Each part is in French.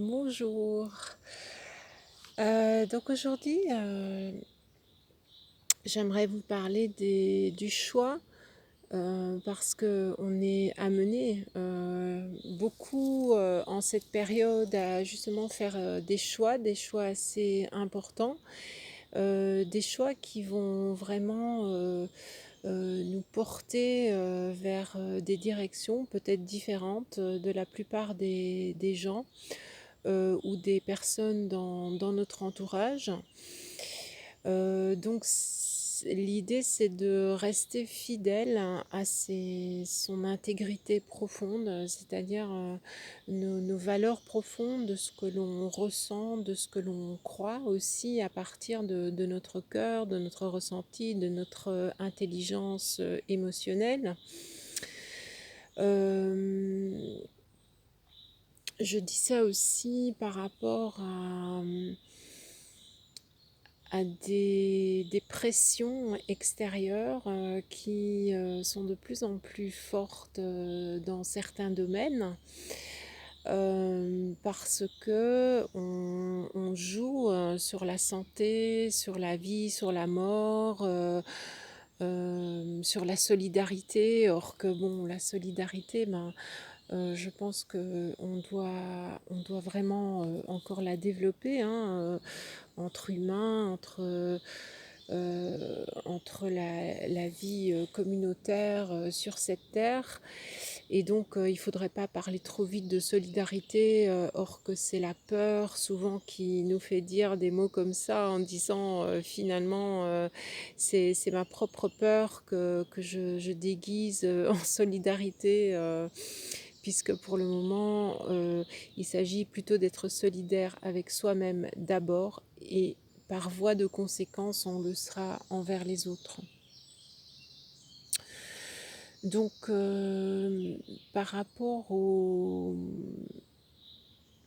Bonjour. Donc aujourd'hui, j'aimerais vous parler du choix parce qu'on est amené beaucoup en cette période à justement faire des choix assez importants, des choix qui vont vraiment nous porter vers des directions peut-être différentes de la plupart des gens ou des personnes dans notre entourage. Donc l'idée c'est de rester fidèle à son intégrité profonde, c'est-à-dire nos valeurs profondes, de ce que l'on ressent, de ce que l'on croit aussi à partir de notre cœur, de notre ressenti, de notre intelligence émotionnelle. Je dis ça aussi par rapport à des pressions extérieures qui sont de plus en plus fortes dans certains domaines parce que on joue sur la santé, sur la vie, sur la mort, sur la solidarité. Or que bon, la solidarité, je pense on doit vraiment encore la développer, hein, entre humains, entre la vie communautaire sur cette terre. Et donc, il ne faudrait pas parler trop vite de solidarité, or que c'est la peur souvent qui nous fait dire des mots comme ça en disant finalement c'est ma propre peur que je déguise en solidarité. Puisque pour le moment, il s'agit plutôt d'être solidaire avec soi-même d'abord et par voie de conséquence, on le sera envers les autres. Donc, par rapport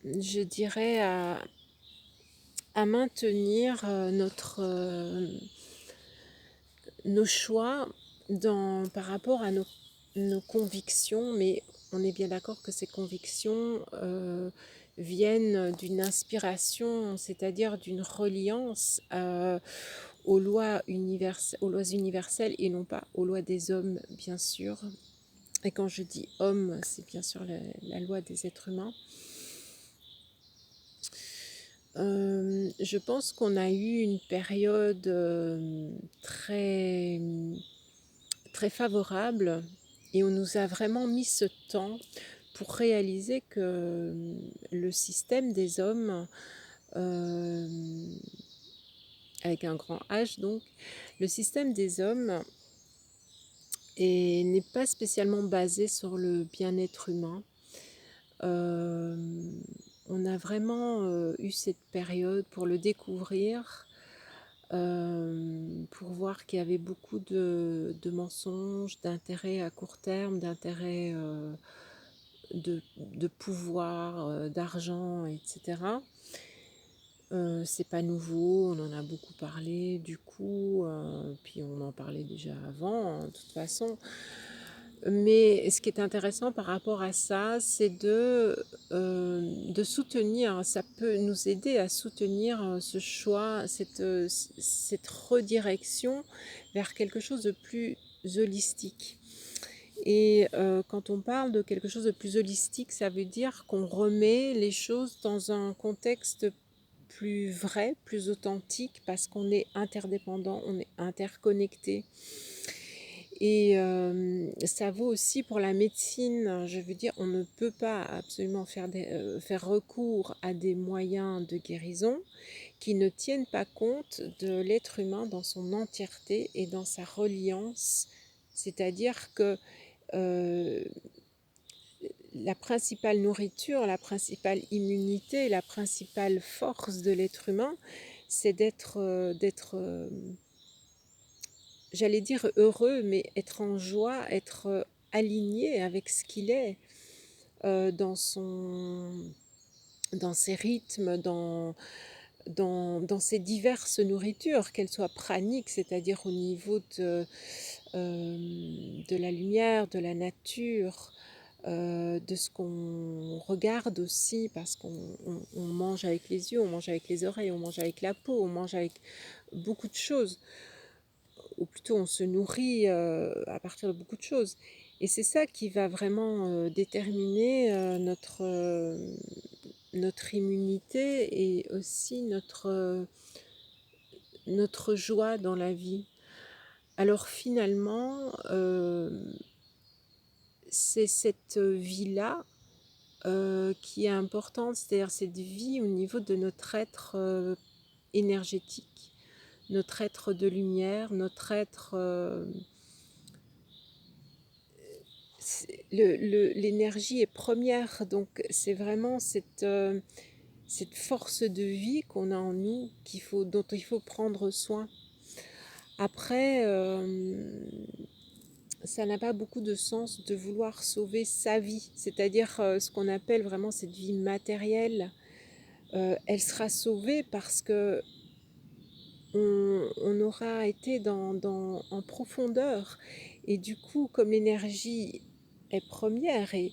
je dirais, à maintenir nos choix par rapport à nos convictions, mais on est bien d'accord que ces convictions viennent d'une inspiration, c'est-à-dire d'une reliance aux lois universelles et non pas aux lois des hommes, bien sûr. Et quand je dis homme, c'est bien sûr la loi des êtres humains. Je pense qu'on a eu une période très, très favorable et on nous a vraiment mis ce temps pour réaliser que le système des hommes, avec un grand H donc, le système des hommes n'est pas spécialement basé sur le bien-être humain. On a vraiment eu cette période pour le découvrir, pour voir qu'il y avait beaucoup de mensonges, d'intérêts à court terme, d'intérêts de pouvoir, d'argent, etc. C'est pas nouveau, on en a beaucoup parlé du coup, puis on en parlait déjà avant, hein, de toute façon. Mais ce qui est intéressant par rapport à ça, c'est de soutenir, ça peut nous aider à soutenir ce choix, cette redirection vers quelque chose de plus holistique. Et quand on parle de quelque chose de plus holistique, ça veut dire qu'on remet les choses dans un contexte plus vrai, plus authentique, parce qu'on est interdépendant, on est interconnecté. Et ça vaut aussi pour la médecine. Je veux dire, on ne peut pas absolument faire recours à des moyens de guérison qui ne tiennent pas compte de l'être humain dans son entièreté et dans sa reliance. C'est-à-dire que la principale nourriture, la principale immunité, la principale force de l'être humain, c'est d'être j'allais dire heureux, mais être en joie, être aligné avec ce qu'il est dans ses rythmes, dans ses diverses nourritures, qu'elles soient praniques, c'est-à-dire au niveau de la lumière, de la nature, de ce qu'on regarde aussi, parce qu'on mange avec les yeux, on mange avec les oreilles, on mange avec la peau, on mange avec beaucoup de choses, ou plutôt on se nourrit à partir de beaucoup de choses. Et c'est ça qui va vraiment déterminer notre immunité et aussi notre joie dans la vie. Alors finalement, c'est cette vie-là qui est importante, c'est-à-dire cette vie au niveau de notre être énergétique, notre être de lumière, notre être... l'énergie est première, donc c'est vraiment cette force de vie qu'on a en nous dont il faut prendre soin. Après, ça n'a pas beaucoup de sens de vouloir sauver sa vie, c'est-à-dire ce qu'on appelle vraiment cette vie matérielle. Elle sera sauvée parce que on aura été en profondeur. Et du coup, comme l'énergie est première et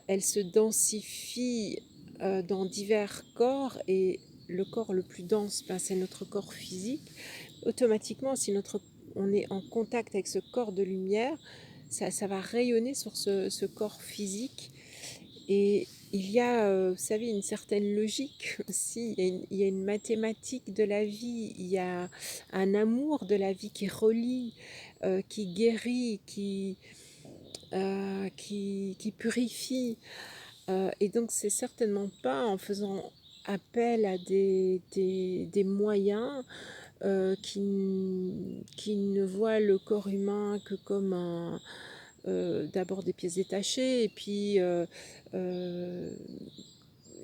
elle se densifie dans divers corps, et le corps le plus dense, c'est notre corps physique, automatiquement, si on est en contact avec ce corps de lumière, ça va rayonner sur ce corps physique. Et il y a, vous savez, une certaine logique aussi, il y a une mathématique de la vie, il y a un amour de la vie qui relie, qui guérit, qui purifie. Et donc c'est certainement pas en faisant appel à des moyens qui ne voient le corps humain que comme d'abord des pièces détachées, et puis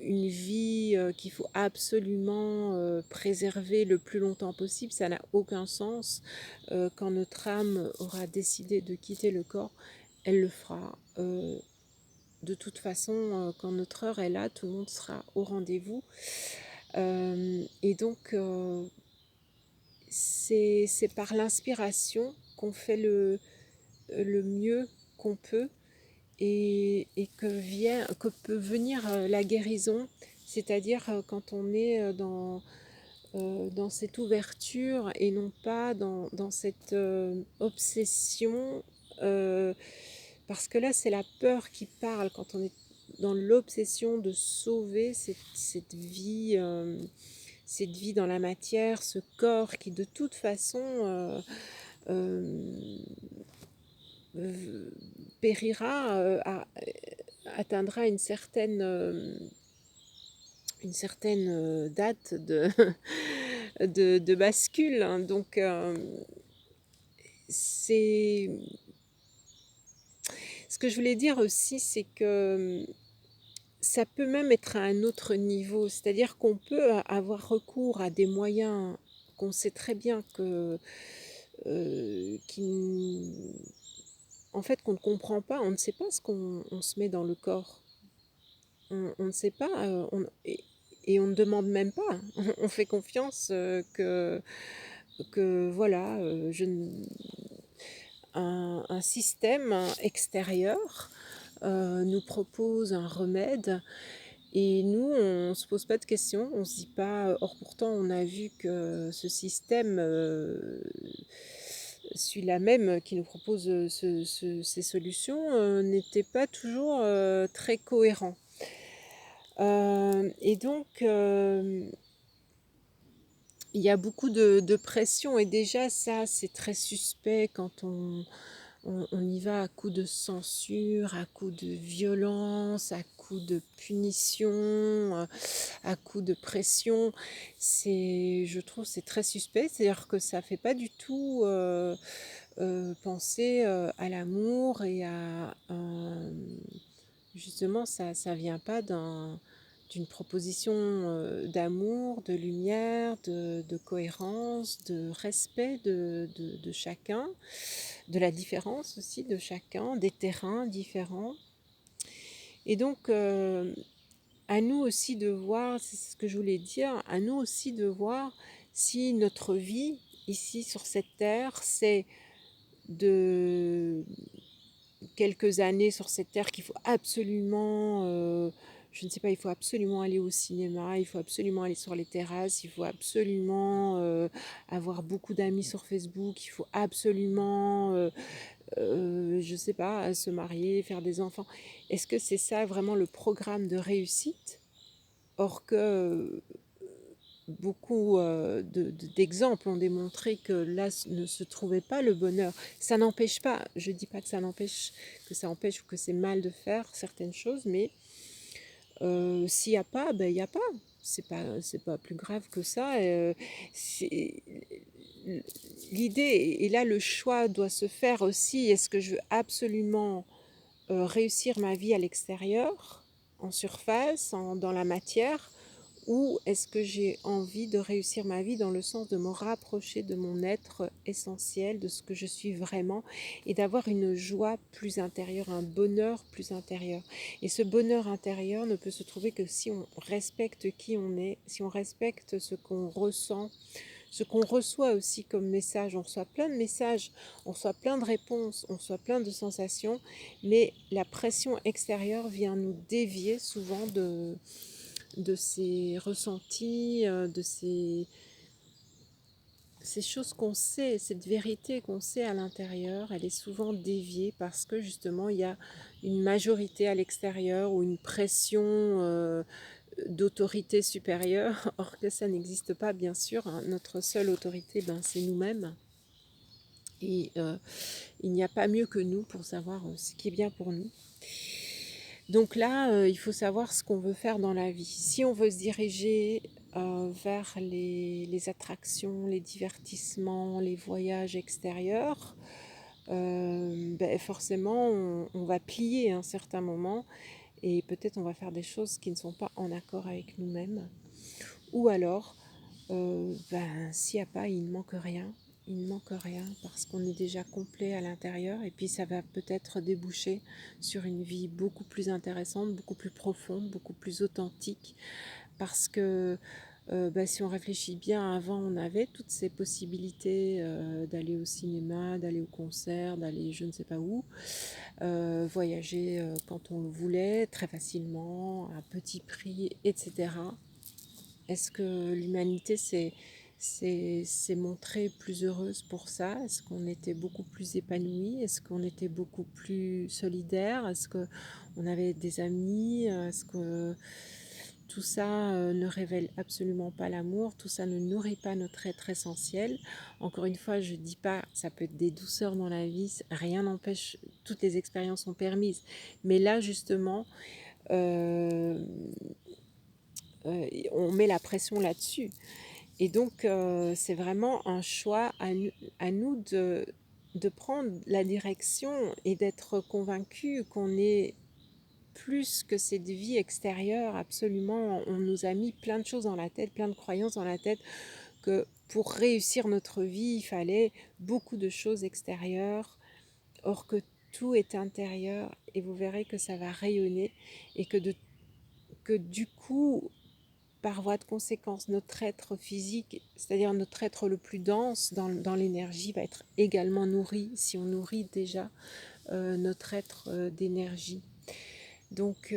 une vie qu'il faut absolument préserver le plus longtemps possible. Ça n'a aucun sens. Quand notre âme aura décidé de quitter le corps, elle le fera. De toute façon, quand notre heure est là, tout le monde sera au rendez-vous. Et donc, c'est par l'inspiration qu'on fait le mieux qu'on peut, et que peut venir la guérison, c'est-à-dire quand on est dans cette ouverture et non pas dans cette obsession, parce que là c'est la peur qui parle quand on est dans l'obsession de sauver cette vie dans la matière, ce corps qui de toute façon euh, périra, atteindra une certaine date de bascule, hein. Donc c'est ce que je voulais dire aussi, c'est que ça peut même être à un autre niveau, c'est-à-dire qu'on peut avoir recours à des moyens qu'on sait très bien en fait, qu'on ne comprend pas. On ne sait pas ce qu'on se met dans le corps. On ne sait pas, et on ne demande même pas. On fait confiance que voilà, un système extérieur nous propose un remède, et nous, on ne se pose pas de questions, on ne se dit pas. Or, pourtant, on a vu que ce système, celui-là même qui nous propose ces solutions, n'était pas toujours très cohérent. Et donc, il y a beaucoup de pression, et déjà ça, c'est très suspect quand on y va à coups de censure, à coups de violence, à coups de punition, à coups de pression. Je trouve c'est très suspect, c'est-à-dire que ça ne fait pas du tout penser à l'amour et justement, ça ne vient pas d'une proposition d'amour, de lumière, de cohérence, de respect de chacun, de la différence aussi de chacun, des terrains différents. Et donc, à nous aussi de voir, c'est ce que je voulais dire, à nous aussi de voir si notre vie ici sur cette terre, c'est de quelques années sur cette terre qu'il faut absolument, je ne sais pas, il faut absolument aller au cinéma, il faut absolument aller sur les terrasses, il faut absolument avoir beaucoup d'amis sur Facebook, il faut absolument, je ne sais pas, se marier, faire des enfants. Est-ce que c'est ça vraiment le programme de réussite? Or que beaucoup d'exemples ont démontré que là ne se trouvait pas le bonheur. Ça n'empêche pas, je ne dis pas que ça empêche ou que c'est mal de faire certaines choses, mais s'il n'y a pas, ben il n'y a pas. C'est pas plus grave que ça. L'idée, et là le choix doit se faire aussi, est-ce que je veux absolument réussir ma vie à l'extérieur, en surface, dans la matière, ou est-ce que j'ai envie de réussir ma vie dans le sens de me rapprocher de mon être essentiel, de ce que je suis vraiment, et d'avoir une joie plus intérieure, un bonheur plus intérieur. Et ce bonheur intérieur ne peut se trouver que si on respecte qui on est, si on respecte ce qu'on ressent, ce qu'on reçoit aussi comme message. On reçoit plein de messages, on reçoit plein de réponses, on reçoit plein de sensations, mais la pression extérieure vient nous dévier souvent de ces ressentis, de ces choses qu'on sait, cette vérité qu'on sait à l'intérieur, elle est souvent déviée parce que justement il y a une majorité à l'extérieur ou une pression d'autorité supérieure, or que ça n'existe pas bien sûr, hein. Notre seule autorité, c'est nous-mêmes. Et il n'y a pas mieux que nous pour savoir ce qui est bien pour nous. Donc là, il faut savoir ce qu'on veut faire dans la vie. Si on veut se diriger vers les attractions, les divertissements, les voyages extérieurs, forcément, on va plier à un certain moment et peut-être on va faire des choses qui ne sont pas en accord avec nous-mêmes. Ou alors, s'il n'y a pas, il ne manque rien. Il ne manque rien parce qu'on est déjà complet à l'intérieur et puis ça va peut-être déboucher sur une vie beaucoup plus intéressante, beaucoup plus profonde, beaucoup plus authentique parce que si on réfléchit bien, avant on avait toutes ces possibilités d'aller au cinéma, d'aller au concert, d'aller je ne sais pas où, voyager quand on le voulait, très facilement, à petit prix, etc. Est-ce que l'humanité s'est montrée plus heureuse pour ça? Est-ce qu'on était beaucoup plus épanoui? Est-ce qu'on était beaucoup plus solidaire? Est-ce qu'on avait des amis? Est-ce que tout ça ne révèle absolument pas l'amour? Tout ça ne nourrit pas notre être essentiel? Encore une fois, je ne dis pas, ça peut être des douceurs dans la vie, rien n'empêche, toutes les expériences sont permises. Mais là, justement, on met la pression là-dessus. Et donc, c'est vraiment un choix à nous de prendre la direction et d'être convaincus qu'on est plus que cette vie extérieure. Absolument, on nous a mis plein de choses dans la tête, plein de croyances dans la tête, que pour réussir notre vie, il fallait beaucoup de choses extérieures, or que tout est intérieur, et vous verrez que ça va rayonner, et que du coup, par voie de conséquence, notre être physique, c'est-à-dire notre être le plus dense dans l'énergie, va être également nourri, si on nourrit déjà notre être d'énergie. Donc,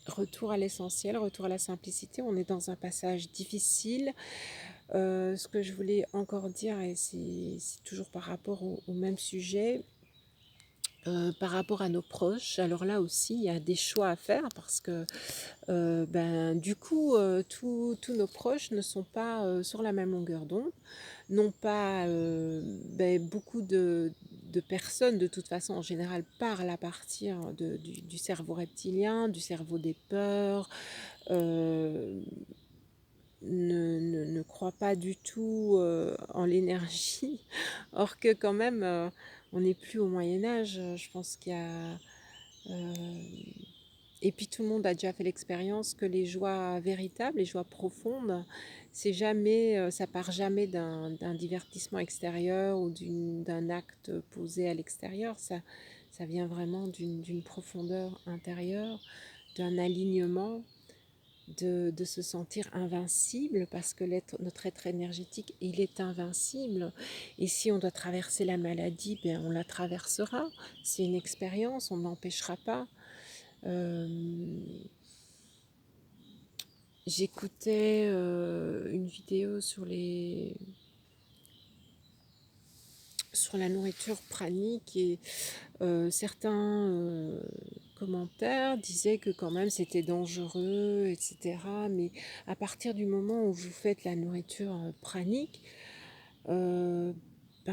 retour à l'essentiel, retour à la simplicité. On est dans un passage difficile. Ce que je voulais encore dire, et c'est toujours par rapport au même sujet, par rapport à nos proches, alors là aussi il y a des choix à faire parce que du coup tous nos proches ne sont pas sur la même longueur d'onde, n'ont pas beaucoup de personnes de toute façon en général parlent à partir du cerveau reptilien, du cerveau des peurs, ne croient pas du tout en l'énergie, or que quand même on n'est plus au Moyen-Âge, je pense qu'il y a... Et puis tout le monde a déjà fait l'expérience que les joies véritables, les joies profondes, c'est jamais, ça part jamais d'un divertissement extérieur ou d'un acte posé à l'extérieur, ça vient vraiment d'une profondeur intérieure, d'un alignement de se sentir invincible, parce que notre être énergétique, il est invincible. Et si on doit traverser la maladie, ben on la traversera. C'est une expérience, on n'empêchera pas. Euh, J'écoutais une vidéo sur la nourriture pranique, et certains commentaires disaient que quand même c'était dangereux, etc. Mais à partir du moment où vous faites la nourriture pranique, ben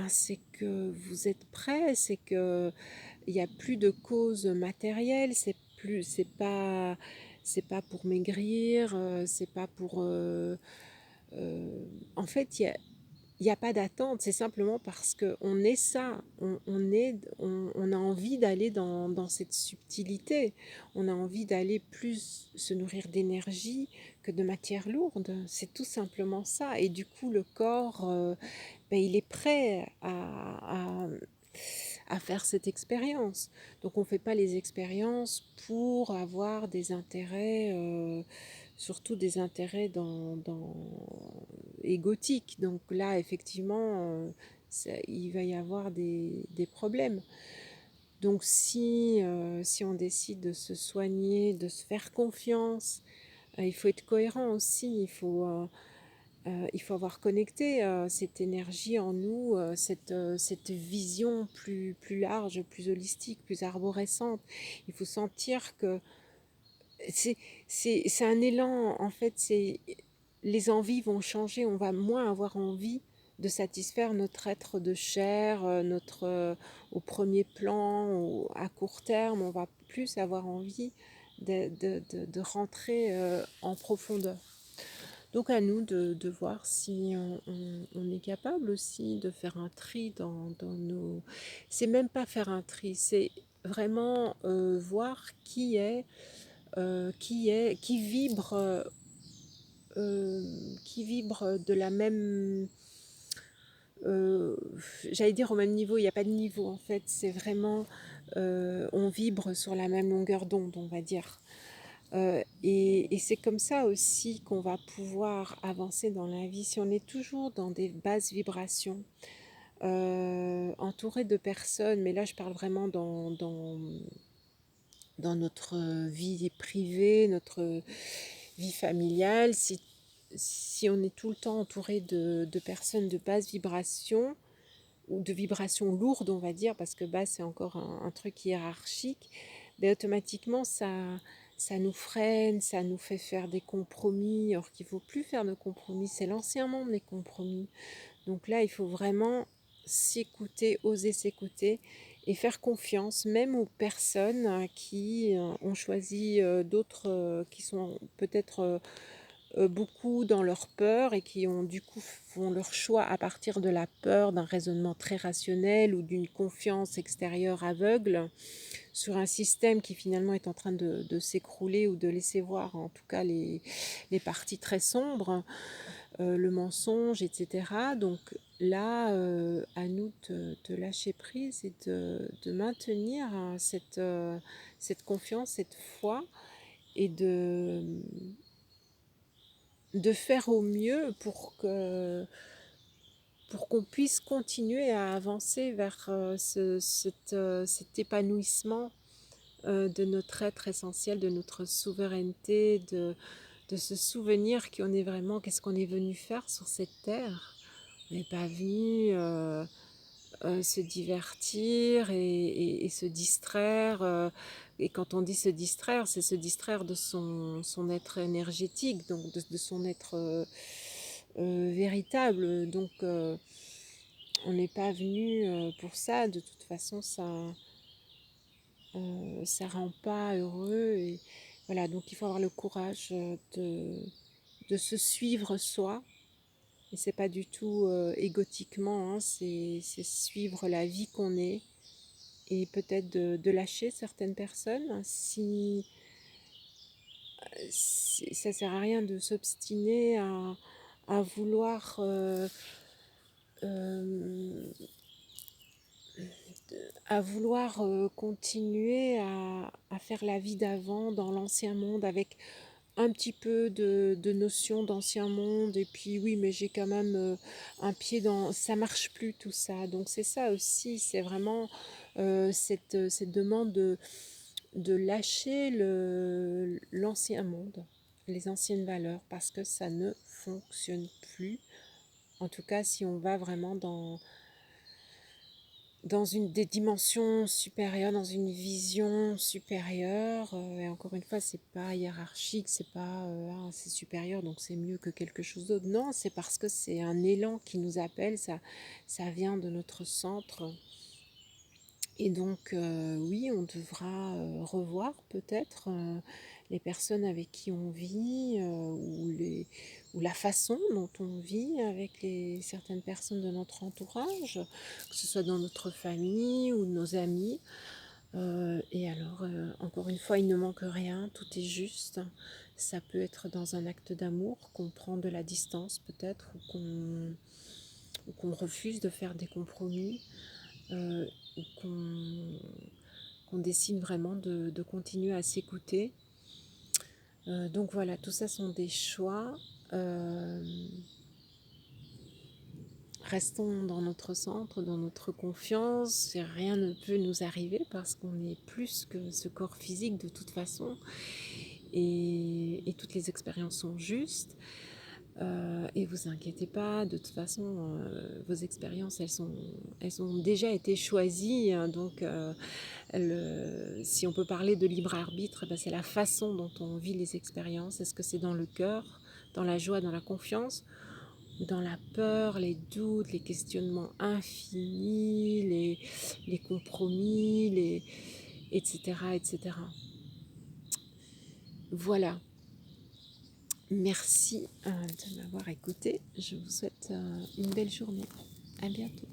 c'est que vous êtes prêt, c'est que il n'y a plus de cause matérielle, c'est pas pour maigrir, c'est pas pour en fait il n'y a pas d'attente, c'est simplement parce qu'on est ça, on a envie d'aller dans cette subtilité, on a envie d'aller plus se nourrir d'énergie que de matière lourde, c'est tout simplement ça. Et du coup, le corps, ben, il est prêt à faire cette expérience. Donc on ne fait pas les expériences pour avoir des intérêts, surtout des intérêts égotiques. Donc là, effectivement, il va y avoir des problèmes. Donc si on décide de se soigner, de se faire confiance, il faut être cohérent aussi, il faut avoir connecté cette énergie en nous, cette vision plus large, plus holistique, plus arborescente. Il faut sentir que c'est c'est un élan, en fait, les envies vont changer, on va moins avoir envie de satisfaire notre être de chair, au premier plan, à court terme, on va plus avoir envie de rentrer en profondeur. Donc à nous de voir si on est capable aussi de faire un tri dans nos... C'est même pas faire un tri, c'est vraiment voir qui vibre de la même... euh, j'allais dire au même niveau, il n'y a pas de niveau en fait, c'est vraiment... on vibre sur la même longueur d'onde, on va dire. Et c'est comme ça aussi qu'on va pouvoir avancer dans la vie. Si on est toujours dans des basses vibrations, entouré de personnes, mais là je parle vraiment dans notre vie privée, notre vie familiale, si on est tout le temps entouré de personnes de basse vibration, ou de vibrations lourdes, on va dire, parce que basse c'est encore un truc hiérarchique, ben automatiquement ça nous freine, ça nous fait faire des compromis, alors qu'il ne faut plus faire de compromis, c'est l'ancien monde les compromis. Donc là il faut vraiment s'écouter, oser s'écouter et faire confiance même aux personnes qui ont choisi d'autres, qui sont peut-être beaucoup dans leur peur et qui ont du coup font leur choix à partir de la peur, d'un raisonnement très rationnel ou d'une confiance extérieure aveugle sur un système qui finalement est en train de s'écrouler, ou de laisser voir en tout cas les parties très sombres, le mensonge, etc. Donc là, à nous de lâcher prise et de maintenir cette confiance, cette foi, et de faire au mieux pour qu'on puisse continuer à avancer vers cet épanouissement de notre être essentiel, de notre souveraineté, de se souvenir qu'on est vraiment, qu'est-ce qu'on est venu faire sur cette terre. On n'est pas venu se divertir et se distraire. Et quand on dit se distraire, c'est se distraire de son être énergétique, donc de son être véritable. Donc on n'est pas venu pour ça. De toute façon, ça rend pas heureux. Et voilà, donc il faut avoir le courage de se suivre soi. Et c'est pas du tout égotiquement, hein, c'est suivre la vie qu'on est, et peut-être de lâcher certaines personnes si ça sert à rien de s'obstiner à vouloir euh, continuer à faire la vie d'avant dans l'ancien monde avec un petit peu de notions d'ancien monde, et puis oui, mais j'ai quand même un pied dans... Ça marche plus tout ça, donc c'est ça aussi, c'est vraiment cette demande de lâcher l'ancien monde, les anciennes valeurs, parce que ça ne fonctionne plus. En tout cas, si on va vraiment dans des dimensions supérieures, dans une vision supérieure, et encore une fois, c'est pas hiérarchique, c'est pas ah, c'est supérieur donc c'est mieux que quelque chose d'autre. Non, c'est parce que c'est un élan qui nous appelle, ça vient de notre centre. Et donc, oui, on devra revoir peut-être les personnes avec qui on vit, ou la façon dont on vit avec certaines personnes de notre entourage, que ce soit dans notre famille ou nos amis. Et alors, encore une fois, il ne manque rien, tout est juste. Ça peut être dans un acte d'amour qu'on prend de la distance peut-être, ou qu'on refuse de faire des compromis, ou qu'on décide vraiment de continuer à s'écouter. Donc voilà, tout ça sont des choix. Restons dans notre centre, dans notre confiance. Rien ne peut nous arriver parce qu'on est plus que ce corps physique de toute façon. Et toutes les expériences sont justes. Et vous inquiétez pas, de toute façon, vos expériences, elles ont déjà été choisies. Hein, donc, si on peut parler de libre arbitre, ben c'est la façon dont on vit les expériences. Est-ce que c'est dans le cœur, dans la joie, dans la confiance, ou dans la peur, les doutes, les questionnements infinis, les compromis, etc., etc. Voilà. Merci de m'avoir écouté. Je vous souhaite une belle journée. À bientôt.